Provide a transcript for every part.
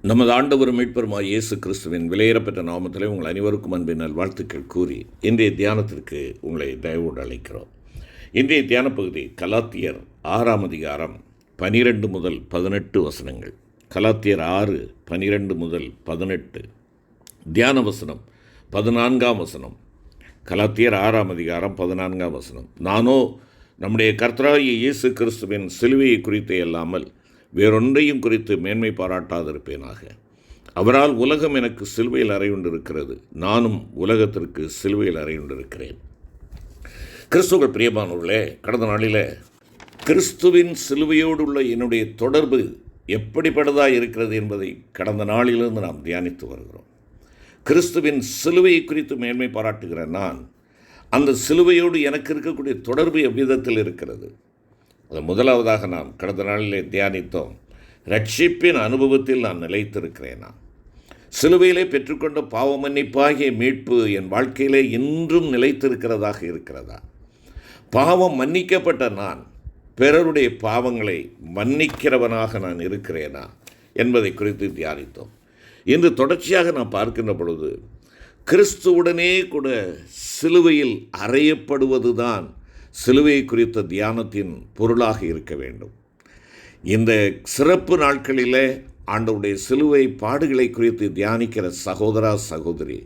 நமது ஆண்டவரும் மீட்பருமாய் இயேசு கிறிஸ்துவின் விலையேறப்பெற்ற நாமத்திலே உங்கள் அனைவருக்கும் அன்பின் நல்வாழ்த்துக்கள் கூறி இன்றைய தியானத்திற்கு உங்களை தயவோடு அழைக்கிறோம். இன்றைய தியான பகுதி கலாத்தியர் 6ஆம் அதிகாரம் 12 முதல் 18 வசனங்கள். கலாத்தியர் 6:12 முதல் 18. தியான வசனம் 14ஆம் வசனம். கலாத்தியர் 6ஆம் அதிகாரம் 14ஆம் வசனம். நானோ நம்முடைய கர்த்தராகிய இயேசு கிறிஸ்துவின் சிலுவையை குறித்தே அல்லாமல் வேறொன்றையும் குறித்து மேன்மை பாராட்டாதிருப்பேனாக. அவரால் உலகம் எனக்கு சிலுவையில் அறையுண்டிருக்கிறது, நானும் உலகத்திற்கு சிலுவையில் அறையுண்டிருக்கிறேன். கிறிஸ்துவுக்குள் பிரியமானவர்களே, கடந்த நாளில் கிறிஸ்துவின் சிலுவையோடு உள்ள என்னுடைய தொடர்பு எப்படிப்பட்டதாக இருக்கிறது என்பதை கடந்த நாளிலிருந்து நாம் தியானித்து வருகிறோம். கிறிஸ்துவின் சிலுவையை குறித்து மேன்மை பாராட்டுகிற நான், அந்த சிலுவையோடு எனக்கு இருக்கக்கூடிய தொடர்பு எவ்விதத்தில் இருக்கிறது? அது முதலாவதாக நாம் கடந்த நாளிலே தியானித்தோம். ரட்சிப்பின் அனுபவத்தில் நான் நிலைத்திருக்கிறேனா? சிலுவையிலே பெற்றுக்கொண்ட பாவ மன்னிப்பாகிய மீட்பு என் வாழ்க்கையிலே இன்றும் நிலைத்திருக்கிறதாக இருக்கிறதா? பாவம் மன்னிக்கப்பட்ட நான் பிறருடைய பாவங்களை மன்னிக்கிறவனாக நான் இருக்கிறேனா என்பதை குறித்து தியானித்தோம். இன்று தொடர்ச்சியாக நாம் பார்க்கின்ற பொழுது கிறிஸ்துவுடனே கூட சிலுவையில் அறையப்படுவதுதான் சிலுவை குறித்த தியானத்தின் பொருளாக இருக்க வேண்டும். இந்த சிறப்பு நாட்களிலே ஆண்டவருடைய சிலுவை பாடுகளை குறித்து தியானிக்கிற சகோதரா சகோதரி,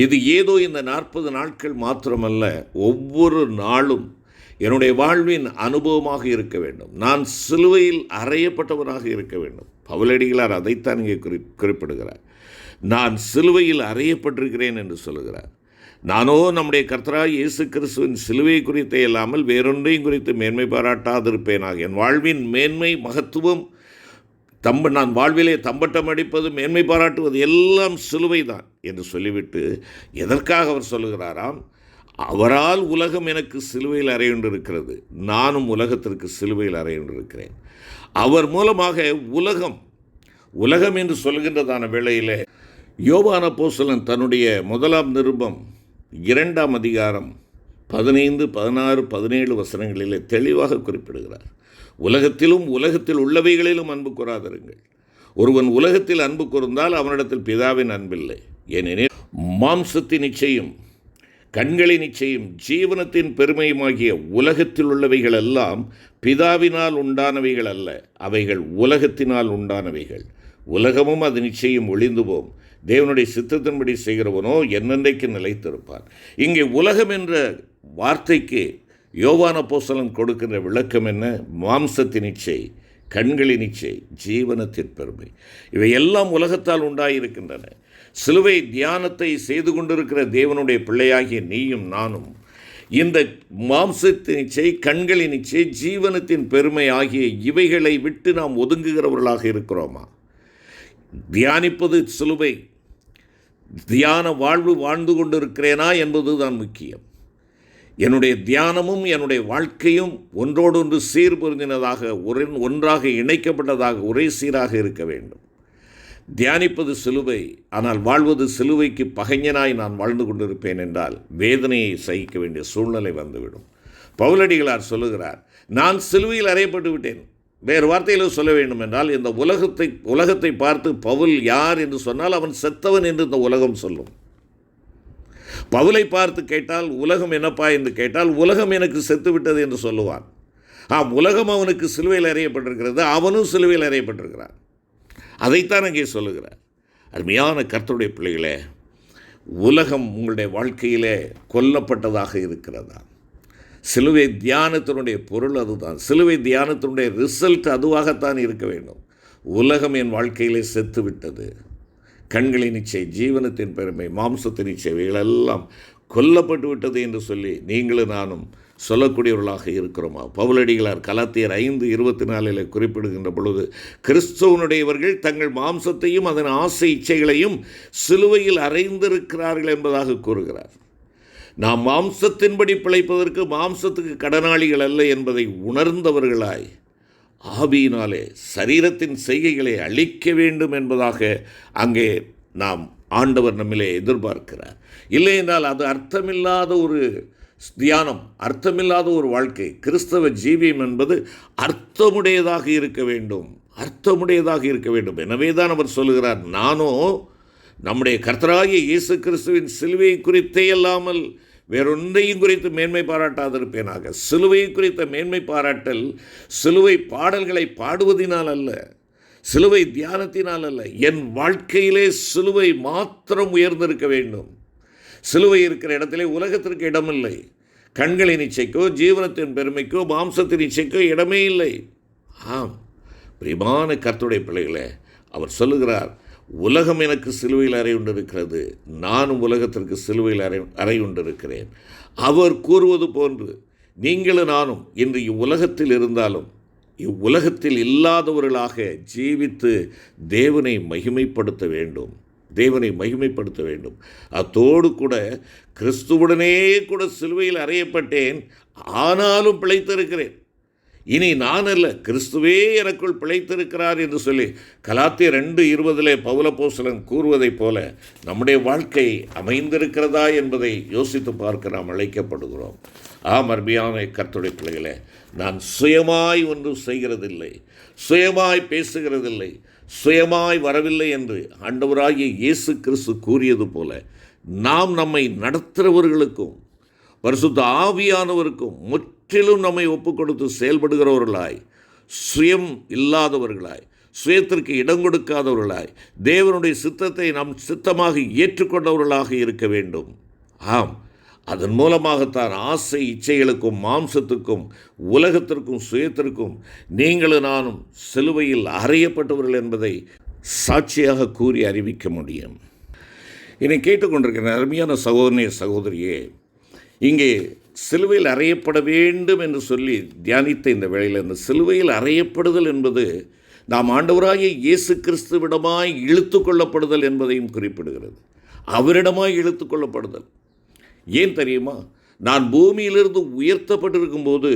இது ஏதோ இந்த 40 நாட்கள் மாத்திரமல்ல, ஒவ்வொரு நாளும் என்னுடைய வாழ்வின் அனுபவமாக இருக்க வேண்டும். நான் சிலுவையில் அறையப்பட்டவனாக இருக்க வேண்டும். பவுலடிகளார் அதைத்தான் இங்கே குறிப்பிடுகிறார். நான் சிலுவையில் அறையப்பட்டிருக்கிறேன் என்று சொல்லுகிறார். நானோ நம்முடைய கர்த்தராகிய இயேசு கிறிஸ்துவின் சிலுவை குறித்தே இல்லாமல் வேறொன்றையும் குறித்து மேன்மை பாராட்டாதிருப்பேனாக. என் வாழ்வின் மேன்மை மகத்துவம் நான் வாழ்விலே தம்பட்டம் அடிப்பது மேன்மை பாராட்டுவது எல்லாம் சிலுவை தான் என்று சொல்லிவிட்டு எதற்காக அவர் சொல்லுகிறாராம்? அவரால் உலகம் எனக்கு சிலுவையில் அறையுண்டிருக்கிறது, நானும் உலகத்திற்கு சிலுவையில் அறையுண்டிருக்கிறேன். அவர் மூலமாக உலகம் என்று சொல்கின்றதான வேளையிலே யோவான் அப்போஸ்தலன் தன்னுடைய முதலாம் நிருபம் 2ஆம் அதிகாரம் 15, 16, 17 வசனங்களிலே தெளிவாக குறிப்பிடுகிறார். உலகத்திலும் உலகத்தில் உள்ளவைகளிலும் அன்பு கூறாதிருங்கள். ஒருவன் உலகத்தில் அன்பு கூர்ந்தால் அவனிடத்தில் பிதாவின் அன்பில்லை. ஏனெனில் மாம்சத்தின் இச்சையும் கண்களின் இச்சையும் ஜீவனத்தின் பெருமையுமாகிய உலகத்தில் உள்ளவைகள் எல்லாம் பிதாவினால் உண்டானவைகள் அல்ல, அவைகள் உலகத்தினால் உண்டானவைகள். உலகமும் அது நிச்சயம் ஒளிந்து போம், தேவனுடைய சித்தத்தின்படி செய்கிறவனோ என்னென்றைக்கு நிலைத்திருப்பான். இங்கே உலகம் என்ற வார்த்தைக்கு யோவான் அப்போஸ்தலன் கொடுக்கின்ற விளக்கம் என்ன? மாம்சத்தின் இச்சை, கண்களின் இச்சை, ஜீவனத்தின் பெருமை, இவை எல்லாம் உலகத்தால் உண்டாயிருக்கின்றன. சிலுவை தியானத்தை செய்து கொண்டிருக்கிற தேவனுடைய பிள்ளையாகிய நீயும் நானும் இந்த மாம்சத்தின் இச்சை, கண்களின் இச்சை, ஜீவனத்தின் பெருமை ஆகிய இவைகளை விட்டு நாம் ஒதுங்குகிறவர்களாக இருக்கிறோமா? தியானிப்பது சிலுவை, தியான வாழ்வு வாழ்ந்து கொண்டிருக்கிறேனா என்பது தான் முக்கியம். என்னுடைய தியானமும் என்னுடைய வாழ்க்கையும் ஒன்றோடொன்று சீர் பொருந்தினதாக, ஒன்றாக இணைக்கப்பட்டதாக, ஒரே சீராக இருக்க வேண்டும். தியானிப்பது சிலுவை, ஆனால் வாழ்வது சிலுவைக்கு பகைஞனாய் நான் வாழ்ந்து கொண்டிருப்பேன் என்றால் வேதனையை சகிக்க வேண்டிய சூழ்நிலை வந்துவிடும். பவுலடிகளார் சொல்லுகிறார், நான் சிலுவையில் அறையப்பட்டு விட்டேன். வேறு வார்த்தையில் சொல்ல வேண்டும் என்றால், இந்த உலகத்தை பார்த்து பவுல் யார் என்று சொன்னால் அவன் செத்தவன் என்று இந்த உலகம் சொல்லும். பவுலை பார்த்து கேட்டால் உலகம் என்னப்பா என்று கேட்டால், உலகம் எனக்கு செத்து விட்டது என்று சொல்லுவான். உலகம் அவனுக்கு சிலுவையில் அறையப்பட்டிருக்கிறது, அவனும் சிலுவையில் அறையப்பட்டிருக்கிறான். அதைத்தான் அங்கே சொல்லுகிறார். அருமையான கர்த்தருடைய பிள்ளைகளே, உலகம் உங்களுடைய வாழ்க்கையிலே கொல்லப்பட்டதாக இருக்கிறதா? சிலுவை தியானத்தினுடைய பொருள் அதுதான். சிலுவை தியானத்தினுடைய ரிசல்ட் அதுவாகத்தான் இருக்க வேண்டும். உலகம் என் வாழ்க்கையிலே செத்து விட்டது, கண்களின் இச்சை, ஜீவனத்தின் பெருமை, மாம்சத்தின் இச்சை, இவைகளெல்லாம் கொல்லப்பட்டு விட்டது என்று சொல்லி நீங்களும் நானும் சொல்லக்கூடியவர்களாக இருக்கிறோமா? பவுலடிகளார் கலாத்தியர் 5:24 குறிப்பிடுகின்ற பொழுது, கிறிஸ்துவனுடையவர்கள் தங்கள் மாம்சத்தையும் அதன் ஆசை இச்சைகளையும் சிலுவையில் அறைந்திருக்கிறார்கள் என்பதாக கூறுகிறார். நாம் மாம்சத்தின்படி பிழைப்பதற்கு மாம்சத்துக்கு கடனாளிகள் அல்ல என்பதை உணர்ந்தவர்களாய் ஆவியினாலே சரீரத்தின் செய்கைகளை அழிக்க வேண்டும் என்பதாக அங்கே நாம் ஆண்டவர் நம்மிலே எதிர்பார்க்கிறார். இல்லை என்றால் அது அர்த்தமில்லாத ஒரு தியானம், அர்த்தமில்லாத ஒரு வாழ்க்கை. கிறிஸ்தவ ஜீவியம் என்பது அர்த்தமுடையதாக இருக்க வேண்டும். அர்த்தமுடையதாக இருக்க வேண்டும். எனவே தான் அவர் சொல்லுகிறார், நானோ நம்முடைய கர்த்தராகிய இயேசு கிறிஸ்துவின் சிலுவையை குறித்தே அல்லாமல் வேறொன்றையும் குறித்து மேன்மை பாராட்டாதிருப்பேனாக. சிலுவையை குறித்த மேன்மை பாராட்டல் சிலுவை பாடல்களை பாடுவதினால் அல்ல, சிலுவை தியானத்தினால் அல்ல. என் வாழ்க்கையிலே சிலுவை மாத்திரம் உயர்ந்திருக்க வேண்டும். சிலுவை இருக்கிற இடத்திலே உலகத்திற்கு இடமில்லை. கண்களின் இச்சைக்கோ, ஜீவனத்தின் பெருமைக்கோ, மாம்சத்தின் இச்சைக்கோ இடமே இல்லை. ஆம் பிரியமான கர்த்தருடைய பிள்ளைகளே, அவர் சொல்லுகிறார், உலகம் எனக்கு சிலுவையில் அறையுண்டிருக்கிறது, நானும் உலகத்திற்கு சிலுவையில் அறையுண்டிருக்கிறேன். அவர் கூறுவது போன்று நீங்களும் நானும் இன்று இவ்வுலகத்தில் இருந்தாலும் இவ்வுலகத்தில் இல்லாதவர்களாக ஜீவித்து தேவனை மகிமைப்படுத்த வேண்டும். தேவனை மகிமைப்படுத்த வேண்டும். அத்தோடு கூட கிறிஸ்துவுடனே கூட சிலுவையில் அறையப்பட்டேன், ஆனாலும் பிழைத்திருக்கிறேன். இனி நான் அல்ல, கிறிஸ்துவே எனக்குள் பிழைத்திருக்கிறார் என்று சொல்லி கலாத்தியர் 2:20 பவுலப்போஸ்தலன் கூறுவதைப் போல நம்முடைய வாழ்க்கை அமைந்திருக்கிறதா என்பதை யோசித்து பார்க்க நாம் அழைக்கப்படுகிறோம். அருமையான கர்த்தருடைய பிள்ளைகளே, நான் சுயமாய் ஒன்றும் செய்கிறதில்லை, சுயமாய் பேசுகிறதில்லை, சுயமாய் வரவில்லை என்று ஆண்டவராகிய இயேசு கிறிஸ்து கூறியது போல நாம் நம்மை நடத்துகிறவர்களுக்கும் பரிசுத்த ஆவியானவருக்கும் முற்றிலும் நம்மை ஒப்புக் கொடுத்து செயல்படுகிறவர்களாய், சுயம் இல்லாதவர்களாய், சுயத்திற்கு இடம் கொடுக்காதவர்களாய், தேவனுடைய சித்தத்தை நாம் சித்தமாக ஏற்றுக்கொண்டவர்களாக இருக்க வேண்டும். ஆம், அதன் மூலமாகத்தான் ஆசை இச்சைகளுக்கும் மாம்சத்துக்கும் உலகத்திற்கும் சுயத்திற்கும் நீங்களும் நானும் சிலுவையில் அறையப்பட்டவர்கள் என்பதை சாட்சியாக கூறி அறிவிக்க முடியும். என்னை கேட்டுக்கொண்டிருக்கிற அருமையான சகோதரனே, சகோதரியே, இங்கே சிலுவையில் அறையப்பட வேண்டும் என்று சொல்லி தியானித்த இந்த வேளையில், இந்த சிலுவையில் அறையப்படுதல் என்பது நாம் ஆண்டவராகிய இயேசு கிறிஸ்துவிடமாய் இழுத்து கொள்ளப்படுதல் என்பதையும் குறிப்பிடுகிறது. அவரிடமாய் இழுத்து கொள்ளப்படுதல் ஏன் தெரியுமா? நான் பூமியிலிருந்து உயர்த்தப்பட்டிருக்கும்போது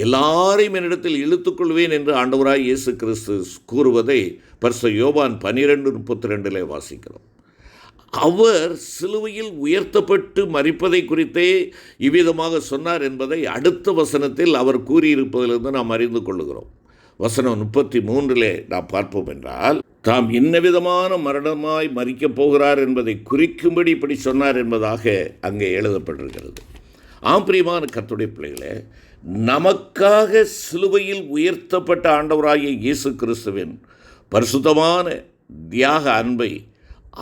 எல்லாரையும் என்னிடத்தில் இழுத்துக்கொள்வேன் என்று ஆண்டவராய் இயேசு கிறிஸ்து கூறுவதை பரிசுத்த யோவான் 12:32 வாசிக்கிறோம். அவர் சிலுவையில் உயர்த்தப்பட்டு மரிப்பதை குறித்தே இவ்விதமாக சொன்னார் என்பதை அடுத்த வசனத்தில் அவர் கூறியிருப்பதிலிருந்து நாம் அறிந்து கொள்ளுகிறோம். வசனம் 33 நாம் பார்ப்போம் என்றால், தாம் இன்ன விதமான மரணமாய் மரிக்கப் போகிறார் என்பதை குறிக்கும்படி இப்படி சொன்னார் என்பதாக அங்கே எழுதப்பட்டிருக்கிறது. பிரியமான கர்த்தருடைய பிள்ளைகளே, நமக்காக சிலுவையில் உயர்த்தப்பட்ட ஆண்டவராகிய இயேசு கிறிஸ்துவின் பரிசுத்தமான தியாக அன்பை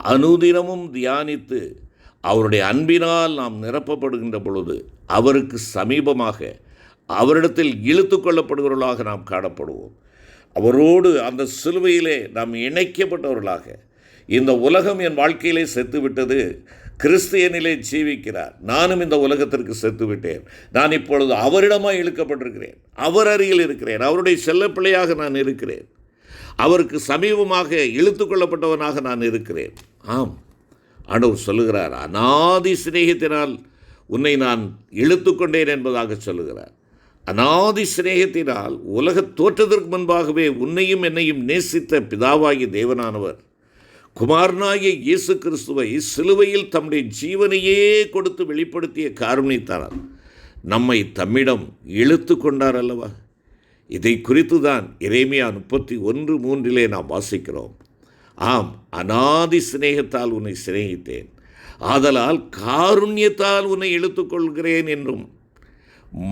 அனுதினமும் தியானித்து அவருடைய அன்பினால் நாம் நிரப்பப்படுகின்ற பொழுது அவருக்கு சமீபமாக, அவரிடத்தில் இழுத்து கொள்ளப்படுகிறவர்களாக நாம் காணப்படுவோம். அவரோடு அந்த சிலுவையிலே நாம் இணைக்கப்பட்டவர்களாக, இந்த உலகம் என் வாழ்க்கையிலே செத்துவிட்டது, கிறிஸ்து என்னிலே ஜீவிக்கிறார், நானும் இந்த உலகத்திற்கு செத்துவிட்டேன், நான் இப்பொழுது அவரிடமாய் இழுக்கப்பட்டிருக்கிறேன், அவர் அருகில் இருக்கிறேன், அவருடைய செல்லப்பிள்ளையாக நான் இருக்கிறேன், அவருக்கு சமீபமாக இழுத்து கொள்ளப்பட்டவனாக நான் இருக்கிறேன். ஆம், ஆண்டவர் சொல்லுகிறார், அநாதி சிநேகத்தினால் உன்னை நான் இழுத்து கொண்டேன் என்பதாக சொல்லுகிறார். அநாதி சிநேகத்தினால் உலகத் தோற்றத்திற்கு முன்பாகவே உன்னையும் என்னையும் நேசித்த பிதாவாகிய தேவனானவர் குமாரனாகிய இயேசு கிறிஸ்துவை சிலுவையில் தம்முடைய ஜீவனையே கொடுத்து வெளிப்படுத்திய காருண்யத்தால் நம்மை தம்மிடம் இழுத்து கொண்டார் அல்லவா? இதை குறித்து தான் எரேமியா 31:3 நாம் வாசிக்கிறோம். ஆம், அநாதி சிநேகத்தால் உன்னை சிநேகித்தேன், ஆதலால் காருண்யத்தால் உன்னை இழுத்துக்கொள்கிறேன் என்றும்,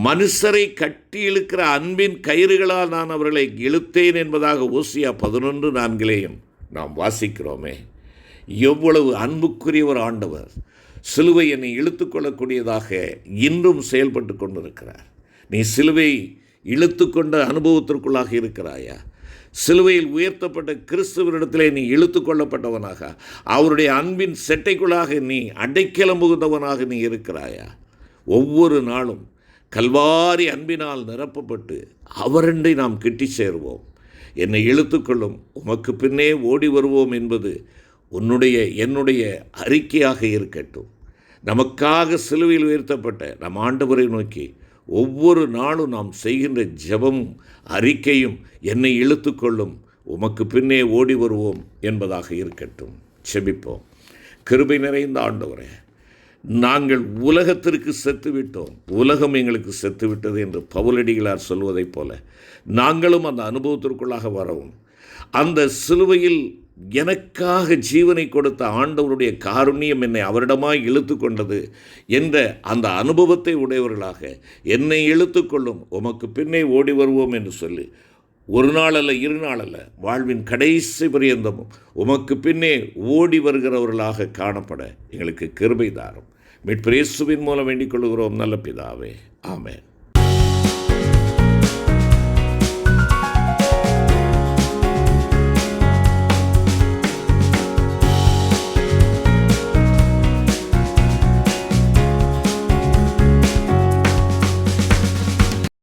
மனுஷரை கட்டி இழுக்கிற அன்பின் கயிறுகளால் நான் அவர்களை இழுத்தேன் என்பதாக ஓசியா 11:4 நாம் வாசிக்கிறோமே. எவ்வளவு அன்புக்குரியவர் ஆண்டவர்! சிலுவை என்னை இழுத்துக்கொள்ளக்கூடியதாக இன்றும் செயல்பட்டு கொண்டிருக்கிறார். நீ சிலுவை இழுத்து கொண்ட அனுபவத்திற்குள்ளாக இருக்கிறாயா? சிலுவையில் உயர்த்தப்பட்ட கிறிஸ்துவனிடத்திலே நீ இழுத்து கொள்ளப்பட்டவனாக, அவருடைய அன்பின் செட்டைக்குள்ளாக நீ அடைக்கலம் புகுந்தவனாக நீ இருக்கிறாயா? ஒவ்வொரு நாளும் கல்வாரி அன்பினால் நிரப்பப்பட்டு அவரண்டை நாம் கிட்டி சேருவோம். என்னை இழுத்துக்கொள்ளும், உமக்கு பின்னே ஓடி வருவோம் என்பது என்னுடைய அறிக்கையாக இருக்கட்டும். நமக்காக சிலுவையில் உயர்த்தப்பட்ட நம் ஆண்டவரை நோக்கி ஒவ்வொரு நாளும் நாம் செய்கின்ற ஜெபமும் அறிக்கையும் என்னை இழுத்துக்கொள்ளும், உமக்கு பின்னே ஓடி வருவோம் என்பதாக இருக்கட்டும். செபிப்போம். கிருபை நிறைந்த ஆண்டவரே, நாங்கள் உலகத்திற்கு செத்துவிட்டோம், உலகம் எங்களுக்கு செத்துவிட்டது என்று பவுலடிகளார் சொல்வதைப் போல நாங்களும் அந்த அனுபவத்திற்குள்ளாக வரவும், அந்த சிலுவையில் எனக்காக ஜீவனை கொடுத்த ஆண்டவருடைய காருண்யம் என்னை அவரிடமாய் இழுத்து கொண்டது என்ற அந்த அனுபவத்தை உடையவர்களாக என்னை இழுத்து கொள்ளும், உமக்கு பின்னே ஓடி வருவோம் என்று சொல்லி ஒரு நாள் அல்ல, இரு நாள் அல்ல, வாழ்வின் கடைசி பரியந்தமும் உமக்கு பின்னே ஓடி வருகிறவர்களாக காணப்பட எங்களுக்கு கிருபை தாரும். மீட்பர் இயேசுவின் மூலம் வேண்டிக் கொள்கிறோம் நல்ல பிதாவே, ஆமென்.